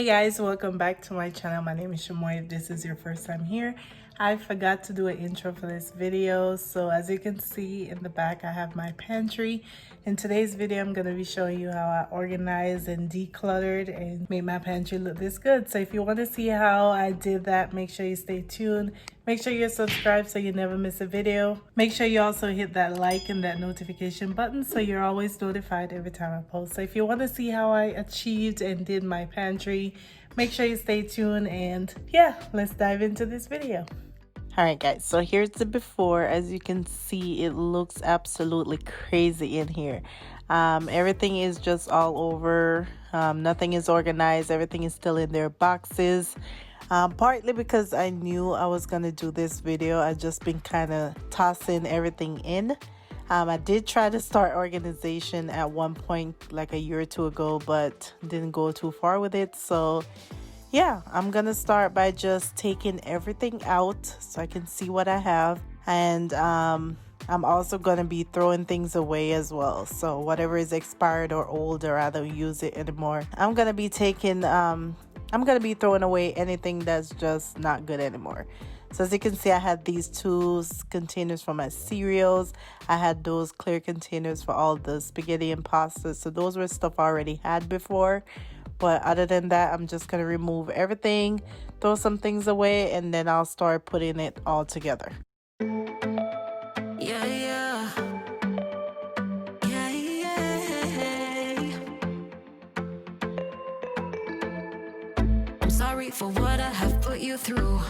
Hey guys, welcome back to my channel. My name is Shamoy. If this is your first time here, I forgot to do an intro for this video. So as you can see in the back, I have my pantry. In today's video, I'm going to be showing you how I organized and decluttered and made my pantry look this good. So if you want to see how I did that, make sure you stay tuned. Make sure you're subscribed so you never miss a video. Make sure you also hit that like and that notification button so you're always notified every time I post. So if you want to see how I achieved and did my pantry, make sure you stay tuned, and yeah, let's dive into this video. All right guys, so here's the before. As you can see, it looks absolutely crazy in here. Everything is just all over. Nothing is organized. Everything is still in their boxes. Partly because I knew I was gonna do this video, I've just been kind of tossing everything in. I did try to start organization at one point like a year or two ago, but didn't go too far with it. So yeah, I'm gonna start by just taking everything out so I can see what I have, and I'm also gonna be throwing things away as well. So whatever is expired or old or I don't use it anymore, I'm gonna be taking I'm gonna be throwing away anything that's just not good anymore. So as you can see, I had these two containers for my cereals. I had those clear containers for all the spaghetti and pasta. So those were stuff I already had before. But other than that, I'm just going to remove everything, throw some things away, and then I'll start putting it all together. Yeah, yeah. Yeah, yeah. I'm sorry for what I have put you through.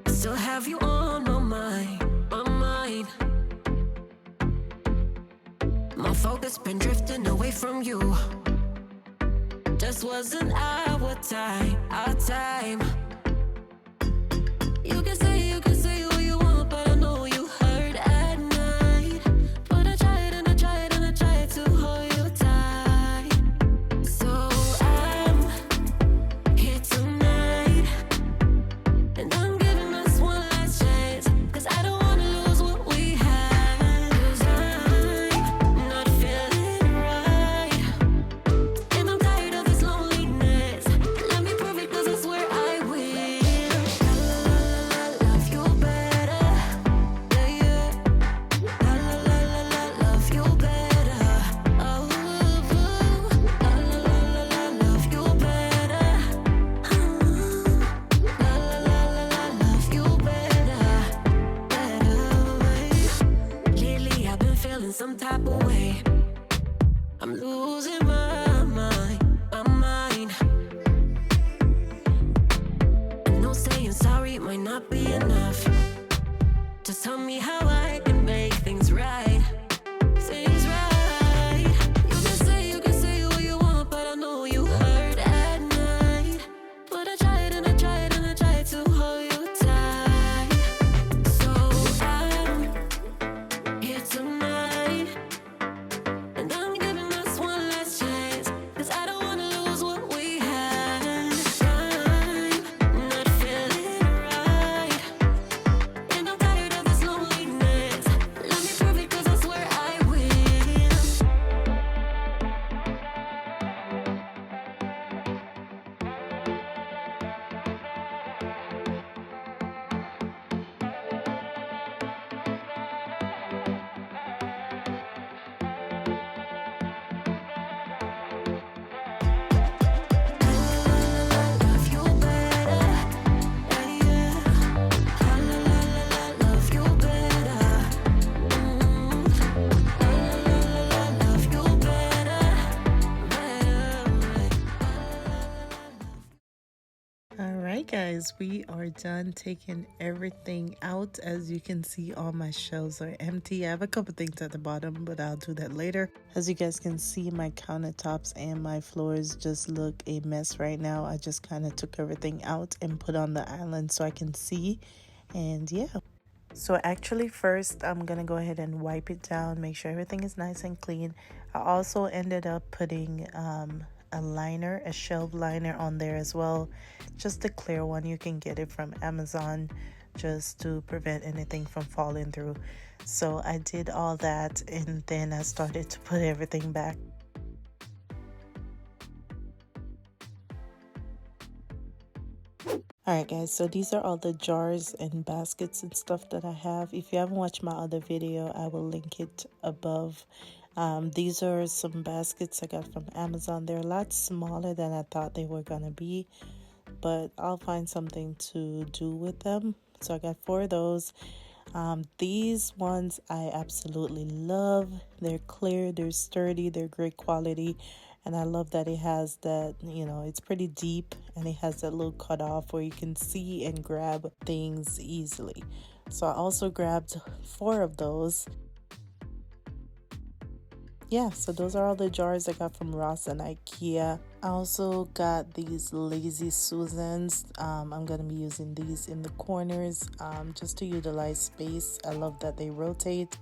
I still have you on my mind, my mind. My focus been drifting away from you. Just wasn't our time, our time. You can say what you want, but I know you hurt at night. But I tried and I tried and I tried to hold you tight. So I'm here tonight, and I'm giving us one last chance, 'cause I don't wanna lose what we had. 'Cause I'm not feeling right, and I'm tired of this loneliness. Let me prove it, 'cause I swear I will. Love you better, yeah, yeah. Love you better, oh, love you better, love you better. Lately I've been feeling some type of way. I'm losing my mind, my mind. I know saying sorry might not be enough. Just tell me how I can make things right, things right. You can say what you want, but I know you hurt at night. But I tried and I tried and I tried to hold you tight. So I'm here tonight, and I'm giving us one last chance, 'cause I don't wanna lose what we had. I'm not feeling right, and I'm tired of this loneliness. Let me prove it, 'cause I swear I will. Love you better, yeah, yeah. Love you better, love you better, Alright guys, we are done taking everything out. As you can see, all my shelves are empty. I have a couple things at the bottom, but I'll do that later. As you guys can see, my countertops and my floors just look a mess right now. I just kind of took everything out and put on the island so I can see. And yeah, so actually first I'm gonna go ahead and wipe it down, make sure everything is nice and clean. I also ended up putting a liner, a shelf liner on there as well, just a clear one. You can get it from Amazon just to prevent anything from falling through. So I did all that, and then I started to put everything back. Alright guys, so these are all the jars and baskets and stuff that I have. If you haven't watched my other video, I will link it above. These are some baskets I got from Amazon. They're a lot smaller than I thought they were gonna be, but I'll find something to do with them. So I got 4 of those. These ones I absolutely love. They're clear, they're sturdy, they're great quality. And I love that it has that, you know, it's pretty deep and it has that little cutoff where you can see and grab things easily. So I also grabbed 4 of those. Yeah, so those are all the jars I got from Ross and IKEA. I also got these Lazy Susans. I'm going to be using these in the corners just to utilize space. I love that they rotate.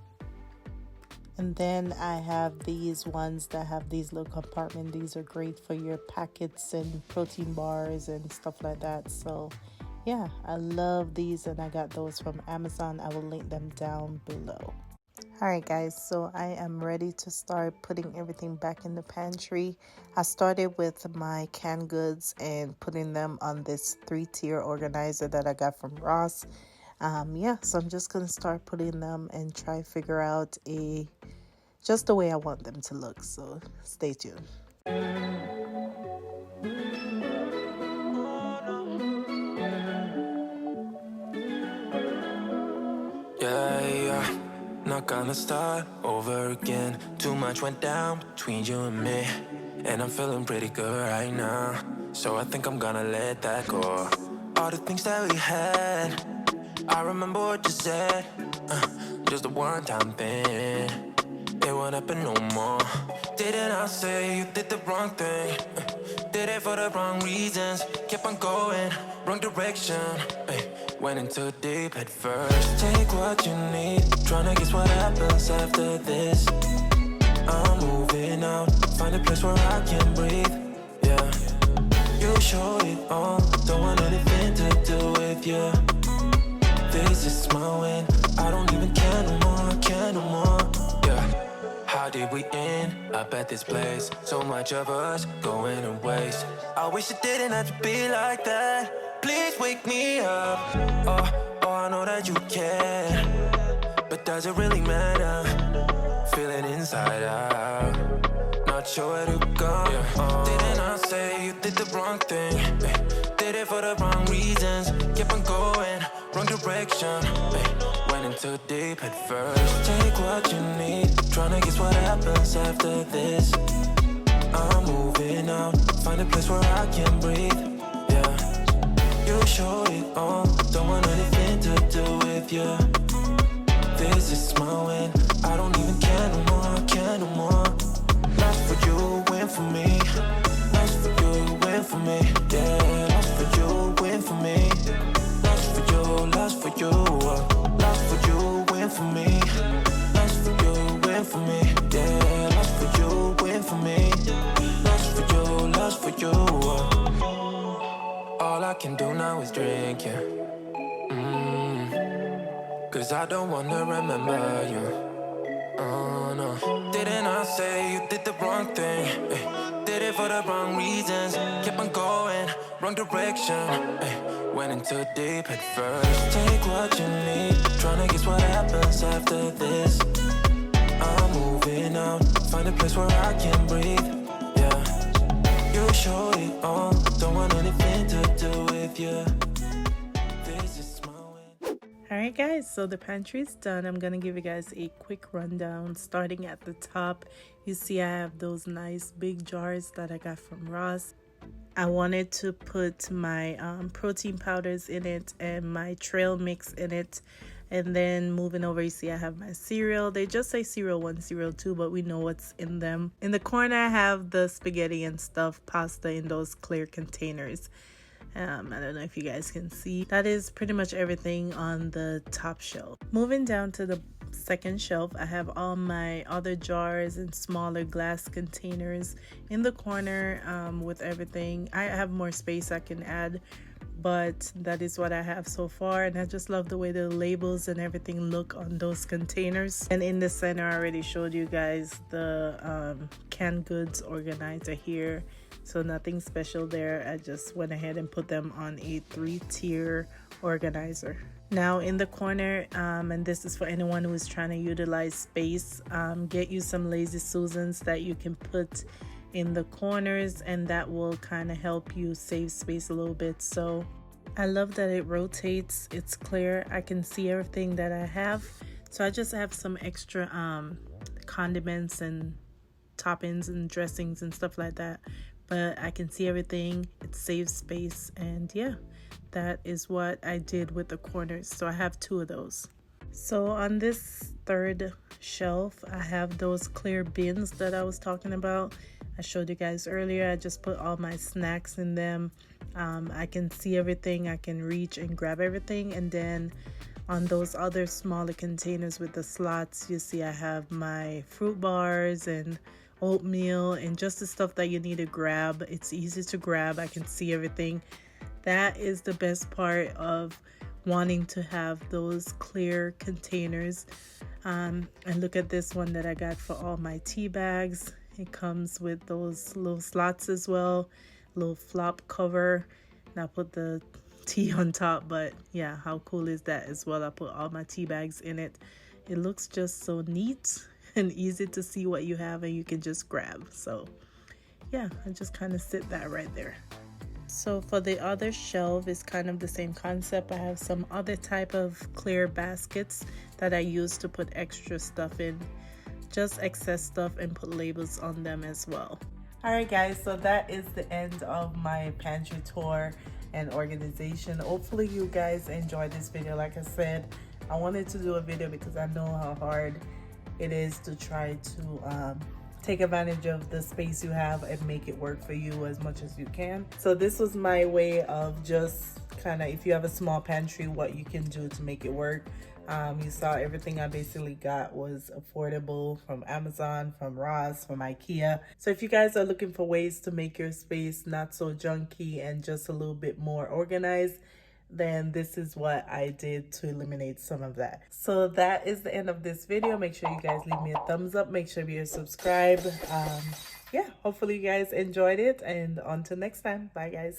And then I have these ones that have these little compartments. These are great for your packets and protein bars and stuff like that. So yeah, I love these and I got those from Amazon. I will link them down below. Alright guys, so I am ready to start putting everything back in the pantry. I started with my canned goods and putting them on this 3-tier organizer that I got from Ross. Yeah, so I'm just gonna start putting them and try to figure out just the way I want them to look, so stay tuned. Yeah, not gonna start over again. Too much went down between you and me, and I'm feeling pretty good right now. So I think I'm gonna let that go. All the things that we had, I remember what you said, just a one-time thing. It won't happen no more. Didn't I say you did the wrong thing? Did it for the wrong reasons. Kept on going, wrong direction. Went into deep at first. Take what you need, tryna guess what happens after this. I'm moving out, find a place where I can breathe. Yeah, you show it all, don't want anything to do with you. This is my win, I don't even care no more, care no more. Yeah, how did we end up at this place? So much of us going to waste. I wish it didn't have to be like that. Please wake me up. Oh, I know that you care, but does it really matter? Feeling inside out, not sure where to go. Didn't I say you did the wrong thing? Did it for the wrong reasons. Kept on going, wrong direction. Went into deep at first. Take what you need, tryna guess what happens after this. I'm moving out, find a place where I can breathe. Yeah, you show it all, don't want anything to do with you. This is my win, I don't even care no more, care no more. Lost for you, win for me. Lost for you, win for me. Yeah, lost for you, win for me. Lost for you, lost for you. Lost for you, win for me. Lost for you, win for me. Yeah, lost for you, win for me. Lost for you, lost for you. All I can do now is drink, yeah. Cause I don't wanna remember you. Oh no. Didn't I say you did the wrong thing? Did it for the wrong reasons. Kept on going, wrong direction. Went into deep at first. Take what you need, tryna guess what happens after this. I'm moving out, find a place where I can breathe. Yeah, you show it all, don't want anything to do with you. This is my win. Alright guys, so the pantry is done. I'm gonna give you guys a quick rundown. Starting at the top, you see I have those nice big jars that I got from Ross. I wanted to put my protein powders in it and my trail mix in it. And then moving over, you see I have my cereal. They just say cereal 1, cereal 2, but we know what's in them. In the corner, I have the spaghetti and stuff, pasta in those clear containers. I don't know if you guys can see. That is pretty much everything on the top shelf. Moving down to the second shelf, I have all my other jars and smaller glass containers in the corner with everything. I have more space I can add, but that is what I have so far, and I just love the way the labels and everything look on those containers. And in the center, I already showed you guys the canned goods organizer here, so nothing special there. I just went ahead and put them on a 3-tier organizer. Now in the corner, and this is for anyone who is trying to utilize space, get you some Lazy Susans that you can put in the corners, and that will kind of help you save space a little bit. So I love that it rotates, it's clear, I can see everything that I have. So I just have some extra condiments and toppings and dressings and stuff like that, but I can see everything, it saves space. And yeah, that is what I did with the corners. So I have 2 of those. So on this 3rd shelf, I have those clear bins that I was talking about. I showed you guys earlier. I just put all my snacks in them. I can see everything, I can reach and grab everything. And then on those other smaller containers with the slots, you see I have my fruit bars and oatmeal and just the stuff that you need to grab. It's easy to grab, I can see everything. That is the best part of wanting to have those clear containers. And look at this one that I got for all my tea bags. It comes with those little slots as well, little flop cover, and I put the tea on top. But yeah, how cool is that as well? I put all my tea bags in it. It looks just so neat and easy to see what you have, and you can just grab. So yeah, I just kind of sit that right there. So for the other shelf, it's kind of the same concept. I have some other type of clear baskets that I use to put extra stuff in, just excess stuff, and put labels on them as well. Alright guys, so that is the end of my pantry tour and organization. Hopefully you guys enjoyed this video. Like I said, I wanted to do a video because I know how hard it is to try to take advantage of the space you have and make it work for you as much as you can. So this was my way of just kind of, if you have a small pantry, what you can do to make it work. You saw everything I basically got was affordable from Amazon, from Ross, from IKEA. So if you guys are looking for ways to make your space not so junky and just a little bit more organized, then this is what I did to eliminate some of that. So that is the end of this video. Make sure you guys leave me a thumbs up. Make sure you're subscribed. Yeah, hopefully you guys enjoyed it, and until next time, bye guys.